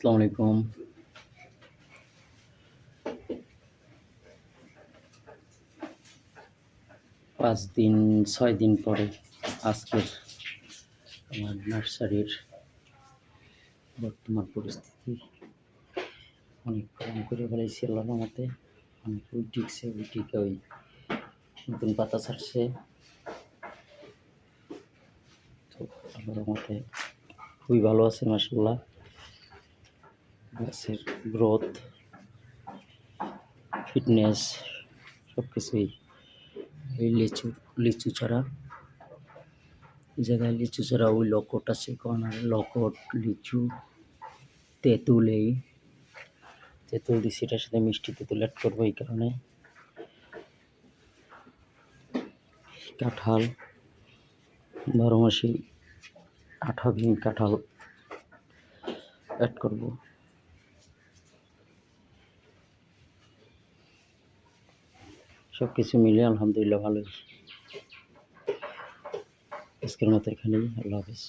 আসসালামু আলাইকুম। ৫ দিন ৬ দিন পরে আজকের আমার নার্সারির বর্তমান পরিস্থিতি অনেক কম করে ফেলাইছি আল্লাহর রহমতে। অনেক উইটিকছে, উইটিকে ওই নতুন পাতা ছাড়ছে। তো আল্লাহর রহমতে খুবই ভালো আছে মাশাআল্লাহ। গাছের গ্রোথ, ফিটনেস সব কিছুই। এই লিচু চারা, এই জায়গায় লিচু চারা, ওই লকট আছে কর্নারে, লকট, লিচু, তেঁতুল। এই তেঁতুল দিচ্ছি, এটার সাথে মিষ্টি তেঁতুল অ্যাড করবো এই কারণে। কাঁঠাল, 12 মাসি আঠাবিহীন কাঁঠাল অ্যাড করবো। সব কিছু মিলে আলহামদুলিল্লাহ ভালোই। আজকের মতো এখানেই, আল্লাহ হাফেজ।